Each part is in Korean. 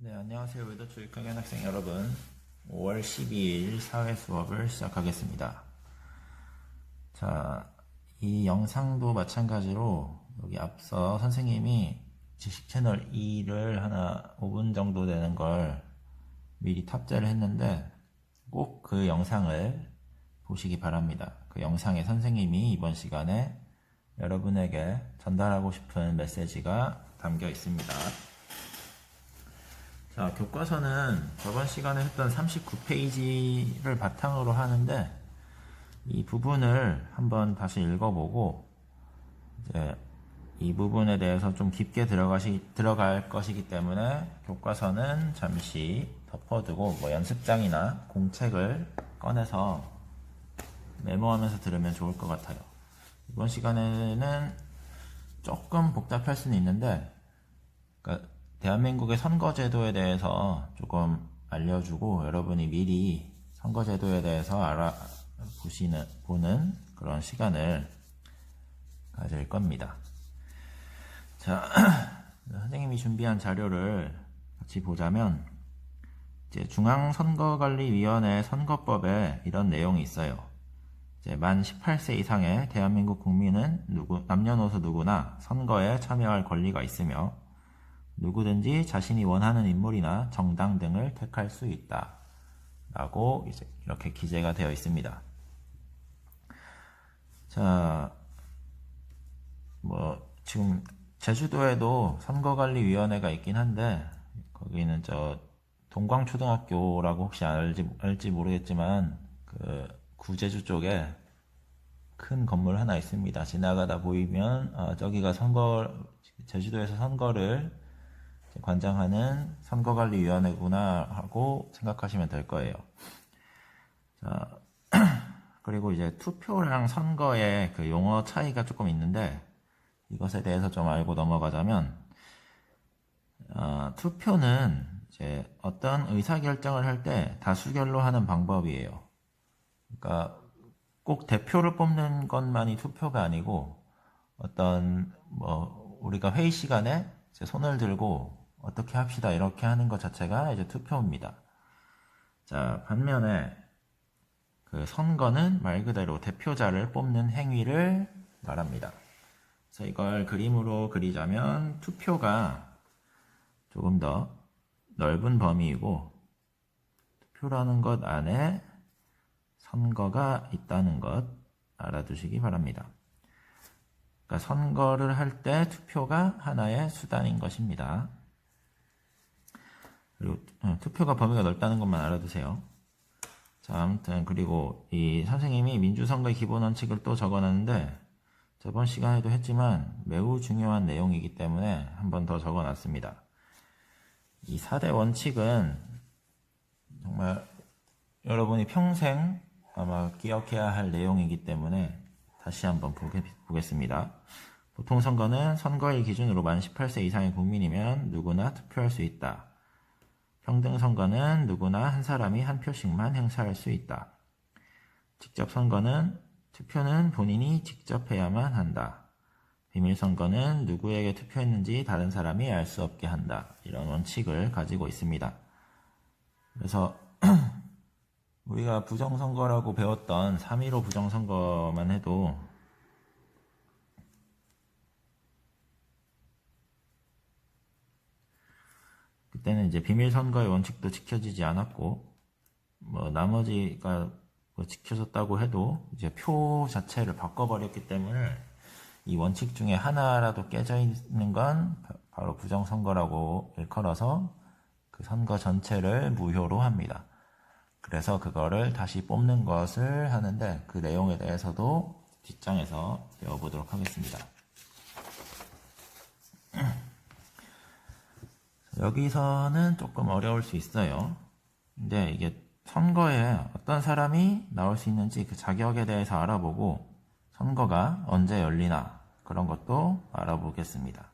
네, 안녕하세요. 외도출입학연 학생 여러분. 5월 12일 사회 수업을 시작하겠습니다. 자, 이 영상도 마찬가지로 여기 앞서 선생님이 지식 채널 2를 하나 5분 정도 되는 걸 미리 탑재를 했는데 꼭 그 영상을 보시기 바랍니다. 그 영상에 선생님이 이번 시간에 여러분에게 전달하고 싶은 메시지가 담겨 있습니다. 자, 교과서는 저번 시간에 했던 39페이지를 바탕으로 하는데 이 부분을 한번 다시 읽어보고 이제 이 부분에 대해서 좀 깊게 들어갈 것이기 때문에 교과서는 잠시 덮어두고 연습장이나 공책을 꺼내서 메모하면서 들으면 좋을 것 같아요. 이번 시간에는 조금 복잡할 수는 있는데 그러니까 대한민국의 선거제도에 대해서 조금 알려주고 여러분이 미리 선거제도에 대해서 보는 그런 시간을 가질 겁니다. 자, 선생님이 준비한 자료를 같이 보자면 이제 중앙선거관리위원회 선거법에 이런 내용이 있어요. 이제 만 18세 이상의 대한민국 국민은 남녀노소 누구나 선거에 참여할 권리가 있으며 누구든지 자신이 원하는 인물이나 정당 등을 택할 수 있다. 라고 이제 이렇게 기재가 되어 있습니다. 자, 지금 제주도에도 선거관리위원회가 있긴 한데, 거기는 동광초등학교라고 혹시 알지 모르겠지만, 구제주 쪽에 큰 건물 하나 있습니다. 지나가다 보이면, 저기가 제주도에서 선거를 관장하는 선거관리위원회구나 하고 생각하시면 될 거예요. 자, 그리고 이제 투표랑 선거의 그 용어 차이가 조금 있는데 이것에 대해서 좀 알고 넘어가자면 투표는 이제 어떤 의사결정을 할 때 다수결로 하는 방법이에요. 그러니까 꼭 대표를 뽑는 것만이 투표가 아니고 우리가 회의 시간에 이제 손을 들고 어떻게 합시다 이렇게 하는 것 자체가 이제 투표입니다. 자, 반면에 그 선거는 말 그대로 대표자를 뽑는 행위를 말합니다. 그래서 이걸 그림으로 그리자면 투표가 조금 더 넓은 범위이고 투표라는 것 안에 선거가 있다는 것 알아두시기 바랍니다. 그러니까 선거를 할 때 투표가 하나의 수단인 것입니다. 그리고 투표가 범위가 넓다는 것만 알아두세요. 자, 아무튼 그리고 이 선생님이 민주선거의 기본 원칙을 또 적어놨는데 저번 시간에도 했지만 매우 중요한 내용이기 때문에 한 번 더 적어놨습니다. 이 4대 원칙은 정말 여러분이 평생 아마 기억해야 할 내용이기 때문에 다시 한번 보겠습니다. 보통 선거는 선거일 기준으로 만 18세 이상의 국민이면 누구나 투표할 수 있다. 평등 선거는 누구나 한 사람이 한 표씩만 행사할 수 있다. 직접 선거는 투표는 본인이 직접 해야만 한다. 비밀 선거는 누구에게 투표했는지 다른 사람이 알 수 없게 한다. 이런 원칙을 가지고 있습니다. 그래서 우리가 부정선거라고 배웠던 3.15 부정선거만 해도 그때는 이제 비밀선거의 원칙도 지켜지지 않았고 나머지가 지켜졌다고 해도 이제 표 자체를 바꿔버렸기 때문에 이 원칙 중에 하나라도 깨져 있는 건 바로 부정선거라고 일컬어서 그 선거 전체를 무효로 합니다. 그래서 그거를 다시 뽑는 것을 하는데 그 내용에 대해서도 뒷장에서 배워보도록 하겠습니다. 여기서는 조금 어려울 수 있어요. 근데 이게 선거에 어떤 사람이 나올 수 있는지 그 자격에 대해서 알아보고 선거가 언제 열리나 그런 것도 알아보겠습니다.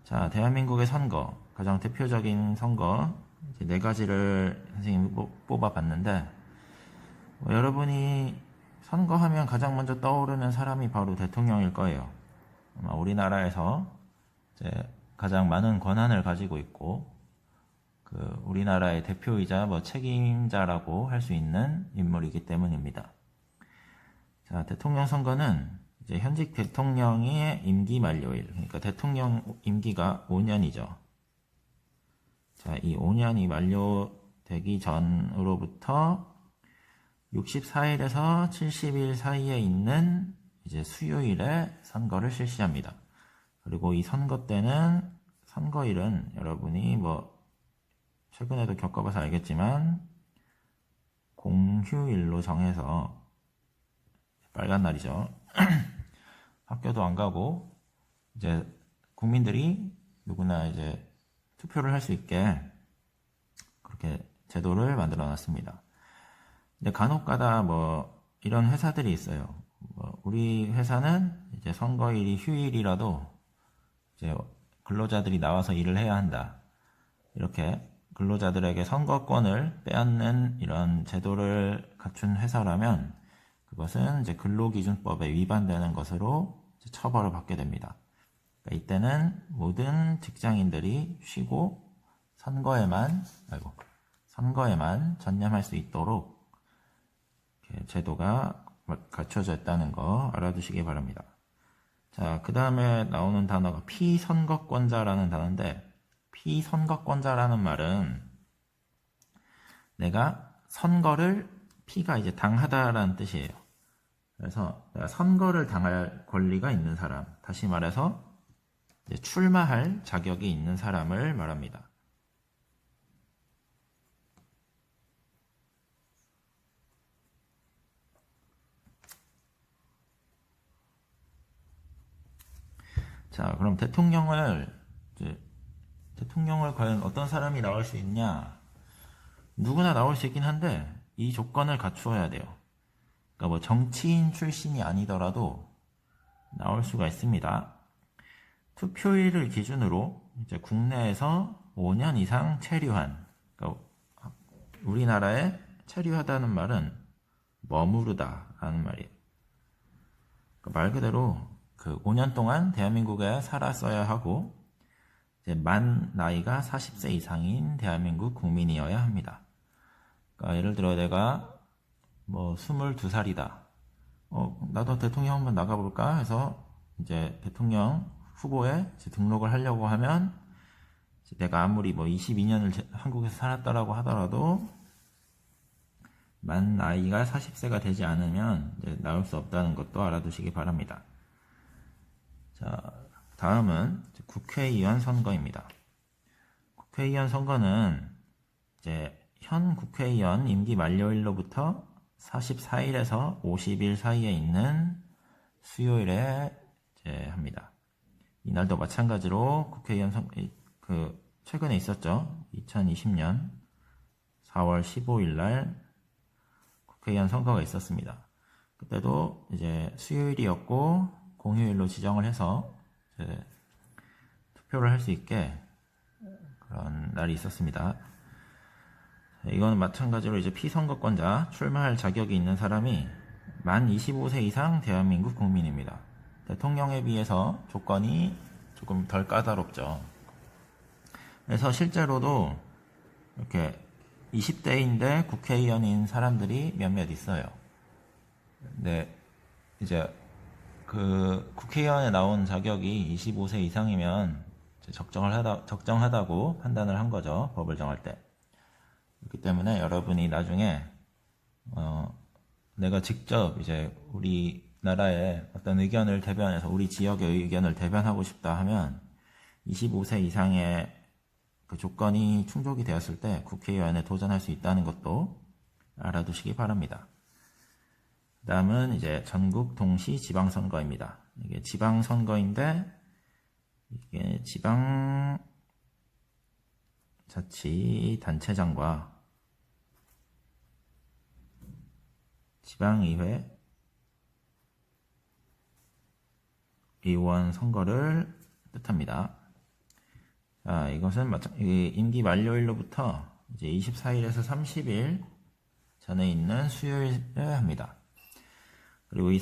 자, 대한민국의 선거, 가장 대표적인 선거 이제 4가지를 선생님이 뽑아봤는데 여러분이 선거하면 가장 먼저 떠오르는 사람이 바로 대통령일 거예요. 아마 우리나라에서 이제 가장 많은 권한을 가지고 있고 우리나라의 대표이자 뭐 책임자라고 할 수 있는 인물이기 때문입니다. 자, 대통령 선거는 이제 현직 대통령의 임기 만료일, 그러니까 대통령 임기가 5년이죠. 자, 이 5년이 만료되기 전으로부터 64일에서 70일 사이에 있는 이제 수요일에 선거를 실시합니다. 그리고 이 선거 때는, 선거일은 여러분이 뭐 최근에도 겪어봐서 알겠지만 공휴일로 정해서, 빨간 날이죠. 학교도 안 가고 이제 국민들이 누구나 이제 투표를 할 수 있게 그렇게 제도를 만들어 놨습니다. 근데 간혹가다 뭐 이런 회사들이 있어요. 우리 회사는 이제 선거일이 휴일이라도 이제 근로자들이 나와서 일을 해야 한다, 이렇게 근로자들에게 선거권을 빼앗는 이런 제도를 갖춘 회사라면 그것은 이제 근로기준법에 위반되는 것으로 처벌을 받게 됩니다. 그러니까 이때는 모든 직장인들이 쉬고 선거에만 전념할 수 있도록 제도가 갖춰져 있다는 거 알아두시기 바랍니다. 자, 그 다음에 나오는 단어가 피선거권자라는 단어인데, 피선거권자라는 말은 내가 선거를, 피가 이제 당하다라는 뜻이에요. 그래서 내가 선거를 당할 권리가 있는 사람, 다시 말해서 이제 출마할 자격이 있는 사람을 말합니다. 자, 그럼 대통령을 과연 어떤 사람이 나올 수 있냐? 누구나 나올 수 있긴 한데 이 조건을 갖추어야 돼요. 그러니까 뭐 정치인 출신이 아니더라도 나올 수가 있습니다. 투표일을 기준으로 이제 국내에서 5년 이상 체류한, 그러니까 우리나라에 체류하다는 말은 머무르다라는 말이에요. 그러니까 말 그대로 그 5년 동안 대한민국에 살았어야 하고 이제 만 나이가 40세 이상인 대한민국 국민이어야 합니다. 그러니까 예를 들어 내가 뭐 22살이다. 나도 대통령 한번 나가볼까 해서 이제 대통령 후보에 이제 등록을 하려고 하면 이제 내가 아무리 뭐 22년을 한국에서 살았다라고 하더라도 만 나이가 40세가 되지 않으면 이제 나올 수 없다는 것도 알아두시기 바랍니다. 자, 다음은 국회의원 선거입니다. 국회의원 선거는 이제 현 국회의원 임기 만료일로부터 44일에서 50일 사이에 있는 수요일에 이제 합니다. 이날도 마찬가지로 국회의원 최근에 있었죠. 2020년 4월 15일 날 국회의원 선거가 있었습니다. 그때도 이제 수요일이었고 공휴일로 지정을 해서 이제 투표를 할 수 있게 그런 날이 있었습니다. 이건 마찬가지로 이제 피선거권자, 출마할 자격이 있는 사람이 만 25세 이상 대한민국 국민입니다. 대통령에 비해서 조건이 조금 덜 까다롭죠. 그래서 실제로도 이렇게 20대인데 국회의원인 사람들이 몇몇 있어요. 근데 이제 그 국회의원에 나온 자격이 25세 이상이면 적정하다고 판단을 한 거죠. 법을 정할 때. 그렇기 때문에 여러분이 나중에 내가 직접 이제 우리나라의 어떤 의견을 대변해서 우리 지역의 의견을 대변하고 싶다 하면 25세 이상의 그 조건이 충족이 되었을 때 국회의원에 도전할 수 있다는 것도 알아두시기 바랍니다. 다음은 이제 전국 동시 지방선거입니다. 이게 지방선거인데 이게 지방자치단체장과 지방의회 의원 선거를 뜻합니다. 자, 이것은 임기 만료일로부터 이제 24일에서 30일 전에 있는 수요일에 합니다. 그리고 이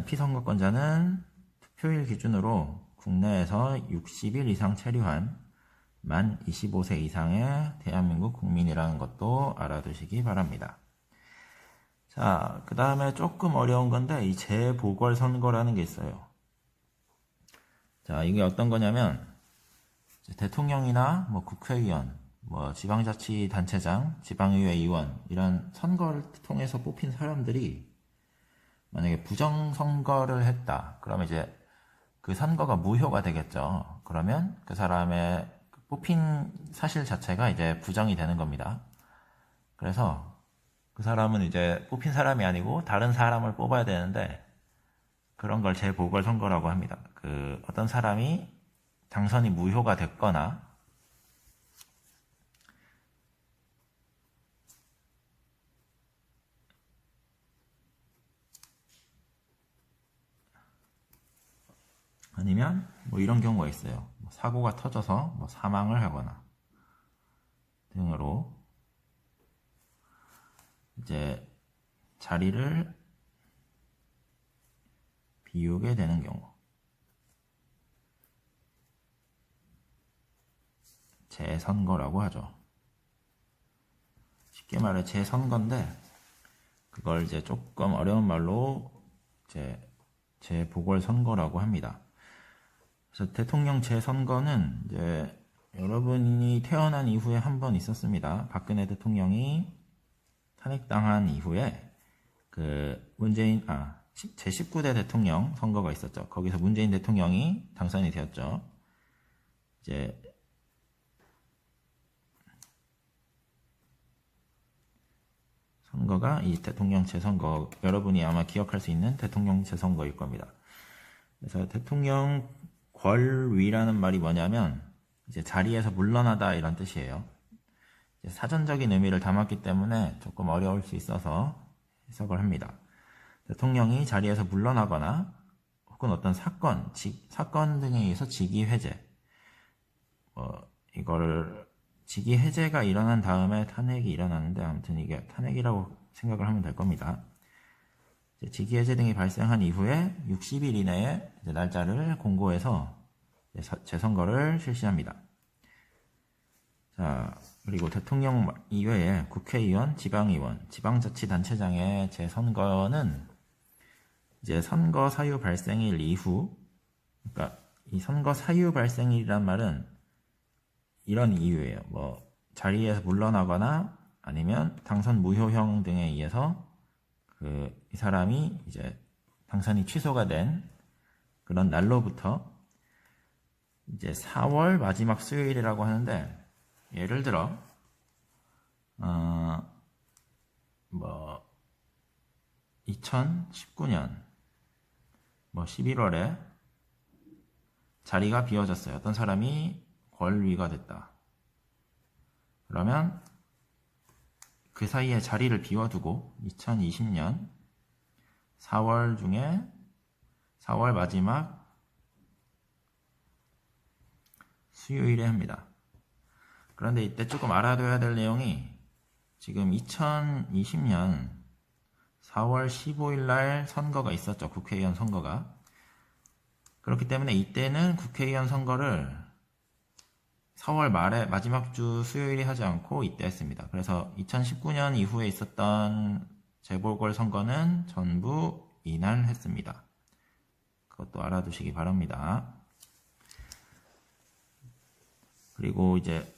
피선거권자는 투표일 기준으로 국내에서 60일 이상 체류한 만 25세 이상의 대한민국 국민이라는 것도 알아두시기 바랍니다. 자, 그 다음에 조금 어려운 건데 이 재보궐선거라는 게 있어요. 자, 이게 어떤 거냐면 대통령이나 뭐 국회의원, 뭐 지방자치단체장, 지방의회 의원 이런 선거를 통해서 뽑힌 사람들이 만약에 부정선거를 했다. 그러면 이제 그 선거가 무효가 되겠죠. 그러면 그 사람의 뽑힌 사실 자체가 이제 부정이 되는 겁니다. 그래서 그 사람은 이제 뽑힌 사람이 아니고 다른 사람을 뽑아야 되는데 그런 걸 재보궐선거라고 합니다. 그 어떤 사람이 당선이 무효가 됐거나 아니면 뭐 이런 경우가 있어요. 뭐 사고가 터져서 뭐 사망을 하거나 등으로 이제 자리를 비우게 되는 경우 재선거라고 하죠. 쉽게 말해 재선거인데 그걸 이제 조금 어려운 말로 재보궐선거라고 합니다. 그래서 대통령 재선거는 이제 여러분이 태어난 이후에 한 번 있었습니다. 박근혜 대통령이 탄핵당한 이후에 그 제19대 대통령 선거가 있었죠. 거기서 문재인 대통령이 당선이 되었죠. 이제 선거가 이 대통령 재선거, 여러분이 아마 기억할 수 있는 대통령 재선거일 겁니다. 그래서 대통령 권위라는 말이 뭐냐면 이제 자리에서 물러나다 이런 뜻이에요. 이제 사전적인 의미를 담았기 때문에 조금 어려울 수 있어서 해석을 합니다. 대통령이 자리에서 물러나거나 혹은 어떤 사건 등에 의해서 직위 해제, 이거를 직위 해제가 일어난 다음에 탄핵이 일어나는데 아무튼 이게 탄핵이라고 생각을 하면 될 겁니다. 직위 해제 등이 발생한 이후에 60일 이내에 날짜를 공고해서 재선거를 실시합니다. 자, 그리고 대통령 이외에 국회의원, 지방의원, 지방자치단체장의 재선거는 이제 선거 사유 발생일 이후, 그러니까 이 선거 사유 발생일이란 말은 이런 이유예요. 뭐 자리에서 물러나거나 아니면 당선 무효형 등에 의해서 이 사람이 이제 당선이 취소가 된 그런 날로부터 이제 4월 마지막 수요일이라고 하는데 예를 들어 뭐 2019년 뭐 11월에 자리가 비어졌어요. 어떤 사람이 권위가 됐다. 그러면 그 사이에 자리를 비워두고 2020년 4월 중에 4월 마지막 수요일에 합니다. 그런데 이때 조금 알아둬야 될 내용이 지금 2020년 4월 15일 날 선거가 있었죠. 국회의원 선거가. 그렇기 때문에 이때는 국회의원 선거를 4월 말에 마지막 주 수요일에 하지 않고 이때 했습니다. 그래서 2019년 이후에 있었던 재보궐선거는 전부 이날 했습니다. 그것도 알아두시기 바랍니다. 그리고 이제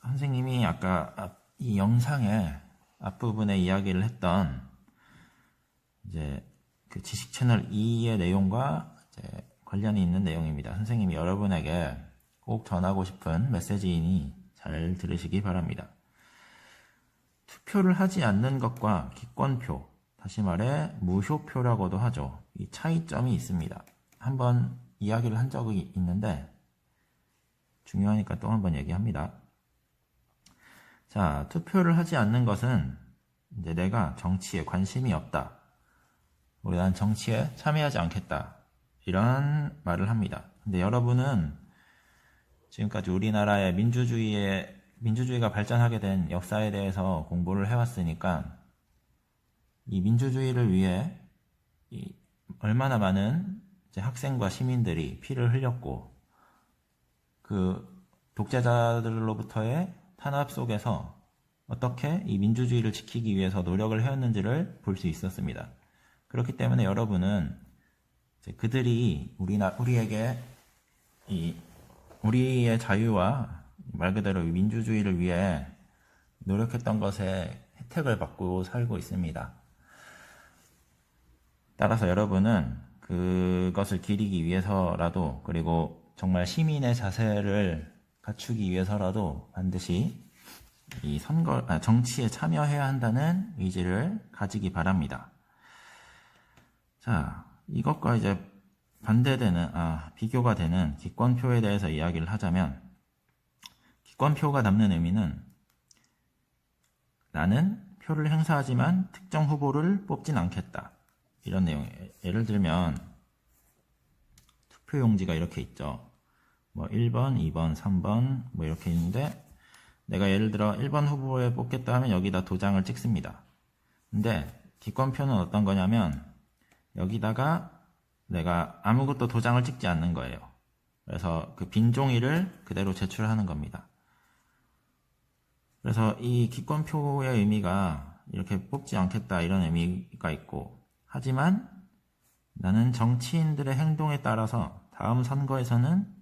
선생님이 아까 이 영상의 앞부분에 이야기를 했던 이제 그 지식 채널 2의 내용과 이제 관련이 있는 내용입니다. 선생님이 여러분에게 꼭 전하고 싶은 메시지이니 잘 들으시기 바랍니다. 투표를 하지 않는 것과 기권표, 다시 말해 무효표라고도 하죠. 이 차이점이 있습니다. 한번 이야기를 한 적이 있는데 중요하니까 또 한번 얘기합니다. 자, 투표를 하지 않는 것은 이제 내가 정치에 관심이 없다. 난 정치에 참여하지 않겠다. 이런 말을 합니다. 근데 여러분은 지금까지 우리나라의 민주주의가 발전하게 된 역사에 대해서 공부를 해왔으니까 이 민주주의를 위해 얼마나 많은 이제 학생과 시민들이 피를 흘렸고 그 독재자들로부터의 탄압 속에서 어떻게 이 민주주의를 지키기 위해서 노력을 해왔는지를 볼 수 있었습니다. 그렇기 때문에 여러분은 그들이 우리에게 우리의 자유와 말 그대로 민주주의를 위해 노력했던 것에 혜택을 받고 살고 있습니다. 따라서 여러분은 그것을 기리기 위해서라도, 그리고 정말 시민의 자세를 갖추기 위해서라도 반드시 이 정치에 참여해야 한다는 의지를 가지기 바랍니다. 자, 이것과 이제 비교가 되는 기권표에 대해서 이야기를 하자면, 기권표가 담는 의미는 나는 표를 행사하지만 특정 후보를 뽑진 않겠다, 이런 내용이에요. 예를 들면 투표용지가 이렇게 있죠. 뭐 1번, 2번, 3번 뭐 이렇게 있는데, 내가 예를 들어 1번 후보에 뽑겠다 하면 여기다 도장을 찍습니다. 근데 기권표는 어떤 거냐면 여기다가 내가 아무것도 도장을 찍지 않는 거예요. 그래서 그 빈 종이를 그대로 제출하는 겁니다. 그래서 이 기권표의 의미가 이렇게 뽑지 않겠다, 이런 의미가 있고, 하지만 나는 정치인들의 행동에 따라서 다음 선거에서는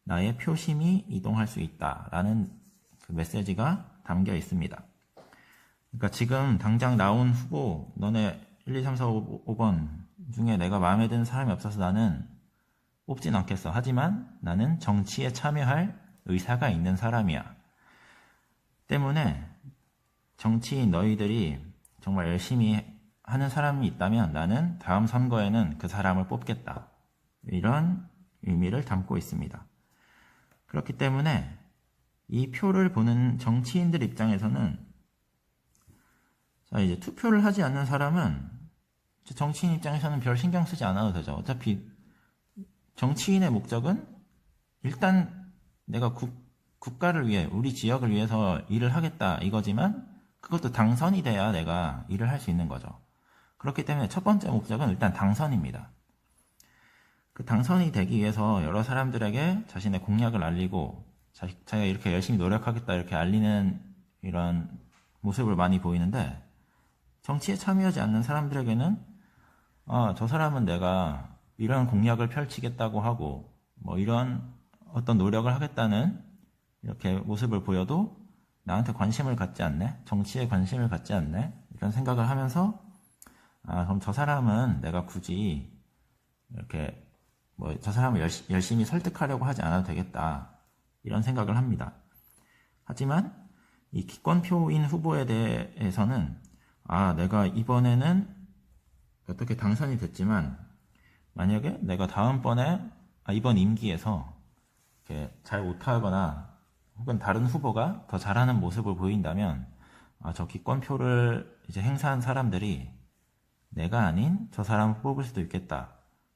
나의 표심이 이동할 수 있다라는 그 메시지가 담겨 있습니다. 그러니까 지금 당장 나온 후보, 너네 1, 2, 3, 4, 5번 중에 내가 마음에 드는 사람이 없어서 나는 뽑진 않겠어. 하지만 나는 정치에 참여할 의사가 있는 사람이야. 때문에 정치인 너희들이 정말 열심히 하는 사람이 있다면 나는 다음 선거에는 그 사람을 뽑겠다, 이런 의미를 담고 있습니다. 그렇기 때문에 이 표를 보는 정치인들 입장에서는, 자, 이제 투표를 하지 않는 사람은 정치인 입장에서는 별 신경 쓰지 않아도 되죠. 어차피 정치인의 목적은 일단 내가 국가를 위해, 우리 지역을 위해서 일을 하겠다, 이거지만 그것도 당선이 돼야 내가 일을 할 수 있는 거죠. 그렇기 때문에 첫 번째 목적은 일단 당선입니다. 그 당선이 되기 위해서 여러 사람들에게 자신의 공약을 알리고, 자기가 이렇게 열심히 노력하겠다, 이렇게 알리는 이런 모습을 많이 보이는데, 정치에 참여하지 않는 사람들에게는 저 사람은 내가 이런 공약을 펼치겠다고 하고 뭐 이런 어떤 노력을 하겠다는 이렇게 모습을 보여도 나한테 관심을 갖지 않네, 정치에 관심을 갖지 않네, 이런 생각을 하면서 그럼 저 사람은 내가 굳이 이렇게 뭐 저 사람을 열심히 설득하려고 하지 않아도 되겠다, 이런 생각을 합니다. 하지만 이 기권표인 후보에 대해서는 내가 이번에는 어떻게 당선이 됐지만 만약에 내가 다음번에 이번 임기에서 이렇게 잘 못하거나 혹은 다른 후보가 더 잘하는 모습을 보인다면 저 기권표를 이제 행사한 사람들이 내가 아닌 저 사람을 뽑을 수도 있겠다,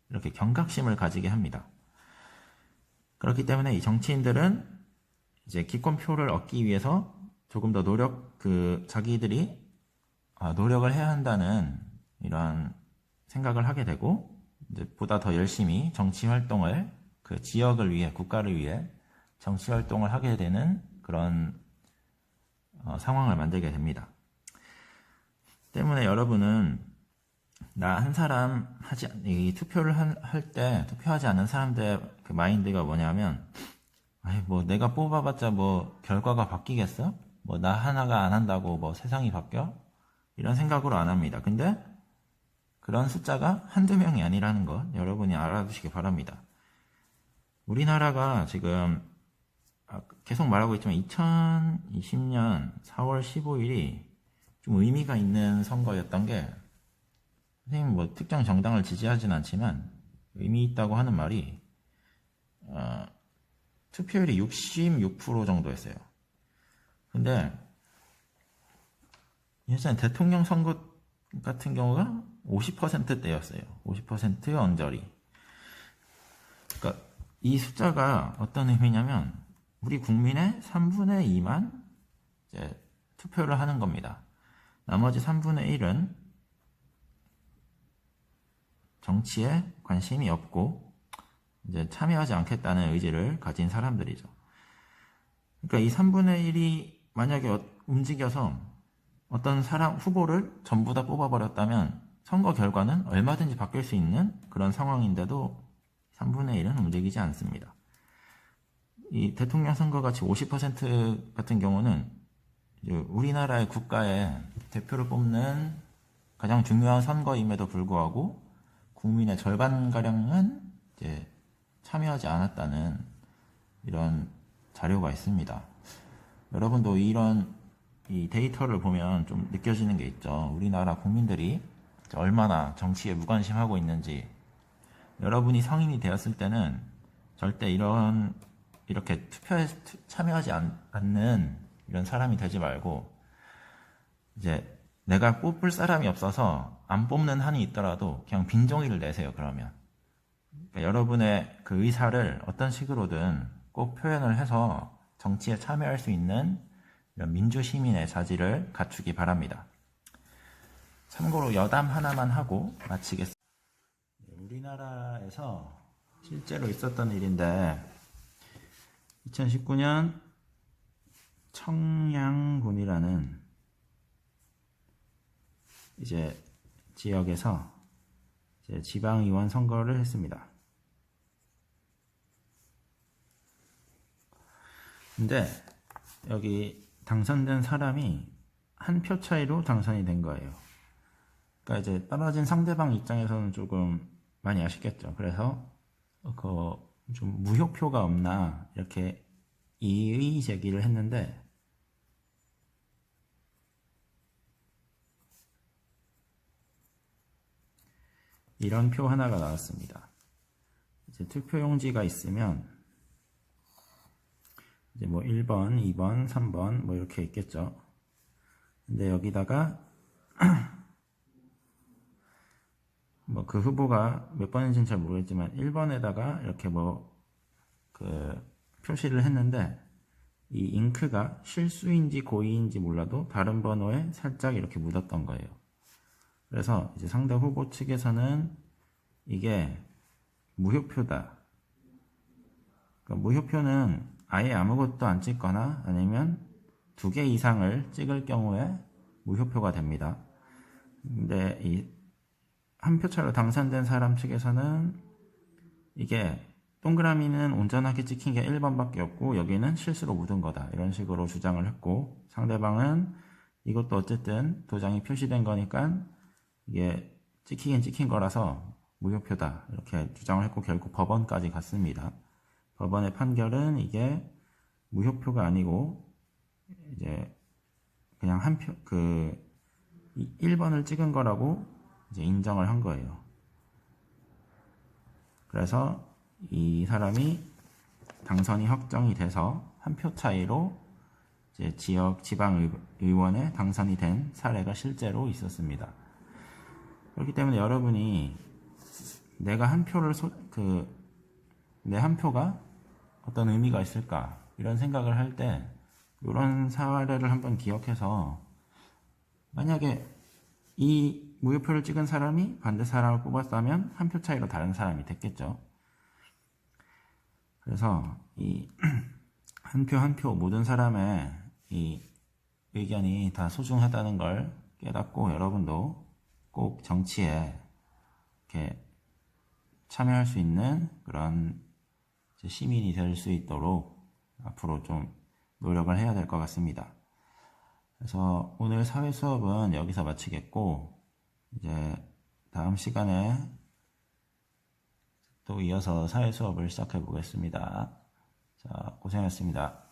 이렇게 경각심을 가지게 합니다. 그렇기 때문에 이 정치인들은 이제 기권표를 얻기 위해서 조금 더 자기들이 노력을 해야 한다는 이런 생각을 하게 되고, 이제 보다 더 열심히 정치 활동을, 그 지역을 위해, 국가를 위해 정치 활동을 하게 되는 그런 상황을 만들게 됩니다. 때문에 여러분은 나 한 사람 이 투표를 할 때 투표하지 않는 사람들의 그 마인드가 뭐냐면, 뭐 내가 뽑아봤자 뭐 결과가 바뀌겠어? 뭐 나 하나가 안 한다고 뭐 세상이 바뀌어? 이런 생각으로 안 합니다. 근데 그런 숫자가 한두 명이 아니라는 것 여러분이 알아두시기 바랍니다. 우리나라가 지금 계속 말하고 있지만 2020년 4월 15일이 좀 의미가 있는 선거였던 게, 선생님 뭐 특정 정당을 지지하진 않지만 의미 있다고 하는 말이 투표율이 66% 정도였어요. 근데 예전에 대통령 선거 같은 경우가 50%대였어요. 50% 언저리. 그러니까 이 숫자가 어떤 의미냐면 우리 국민의 3분의 2만 이제 투표를 하는 겁니다. 나머지 3분의 1은 정치에 관심이 없고 이제 참여하지 않겠다는 의지를 가진 사람들이죠. 그러니까 이 3분의 1이 만약에 움직여서 어떤 사람 후보를 전부 다 뽑아버렸다면 선거 결과는 얼마든지 바뀔 수 있는 그런 상황인데도 3분의 1은 움직이지 않습니다. 이 대통령 선거 같이 50% 같은 경우는 우리나라의 국가의 대표를 뽑는 가장 중요한 선거임에도 불구하고 국민의 절반가량은 이제 참여하지 않았다는 이런 자료가 있습니다. 여러분도 이런 이 데이터를 보면 좀 느껴지는 게 있죠. 우리나라 국민들이 얼마나 정치에 무관심하고 있는지. 여러분이 성인이 되었을 때는 절대 이렇게 투표에 참여하지 않는 이런 사람이 되지 말고, 이제 내가 뽑을 사람이 없어서 안 뽑는 한이 있더라도 그냥 빈종이를 내세요. 그러면 그러니까 여러분의 그 의사를 어떤 식으로든 꼭 표현을 해서 정치에 참여할 수 있는 이런 민주시민의 자질을 갖추기 바랍니다. 참고로 여담 하나만 하고 마치겠습니다. 우리나라에서 실제로 있었던 일인데 2019년 청양군이라는 이제 지역에서 이제 지방의원 선거를 했습니다. 근데 여기 당선된 사람이 한 표 차이로 당선이 된 거예요. 그러니까 이제 떨어진 상대방 입장에서는 조금 많이 아쉽겠죠. 그래서 좀 무효표가 없나 이렇게 이의 제기를 했는데, 이런 표 하나가 나왔습니다. 이제 투표용지가 있으면 이제 뭐 1번, 2번, 3번 뭐 이렇게 있겠죠. 근데 여기다가 뭐 그 후보가 몇 번인지는 잘 모르겠지만 1번에다가 이렇게 뭐 그 표시를 했는데, 이 잉크가 실수인지 고의인지 몰라도 다른 번호에 살짝 이렇게 묻었던 거예요. 그래서 이제 상대 후보 측에서는 이게 무효표다. 그러니까 무효표는 아예 아무것도 안 찍거나 아니면 2개 이상을 찍을 경우에 무효표가 됩니다. 근데 이 한 표 차로 당선된 사람 측에서는 이게 동그라미는 온전하게 찍힌 게 1번밖에 없고 여기는 실수로 묻은 거다, 이런 식으로 주장을 했고, 상대방은 이것도 어쨌든 도장이 표시된 거니까 이게 찍히긴 찍힌 거라서 무효표다, 이렇게 주장을 했고 결국 법원까지 갔습니다. 법원의 판결은 이게 무효표가 아니고 이제 그냥 한 표, 1번을 찍은 거라고 이제 인정을 한 거예요. 그래서 이 사람이 당선이 확정이 돼서 한 표 차이로 이제 지방의원에 당선이 된 사례가 실제로 있었습니다. 그렇기 때문에 여러분이 내가 한 표를 내 한 표가 어떤 의미가 있을까, 이런 생각을 할 때 이런 사례를 한번 기억해서, 만약에 이 무효표를 찍은 사람이 반대 사람을 뽑았다면 한 표 차이로 다른 사람이 됐겠죠. 그래서 이 한 표 한 표 모든 사람의 이 의견이 다 소중하다는 걸 깨닫고 여러분도 꼭 정치에 이렇게 참여할 수 있는 그런 시민이 될 수 있도록 앞으로 좀 노력을 해야 될 것 같습니다. 그래서 오늘 사회 수업은 여기서 마치겠고, 이제 다음 시간에 또 이어서 사회 수업을 시작해 보겠습니다. 자, 고생하셨습니다.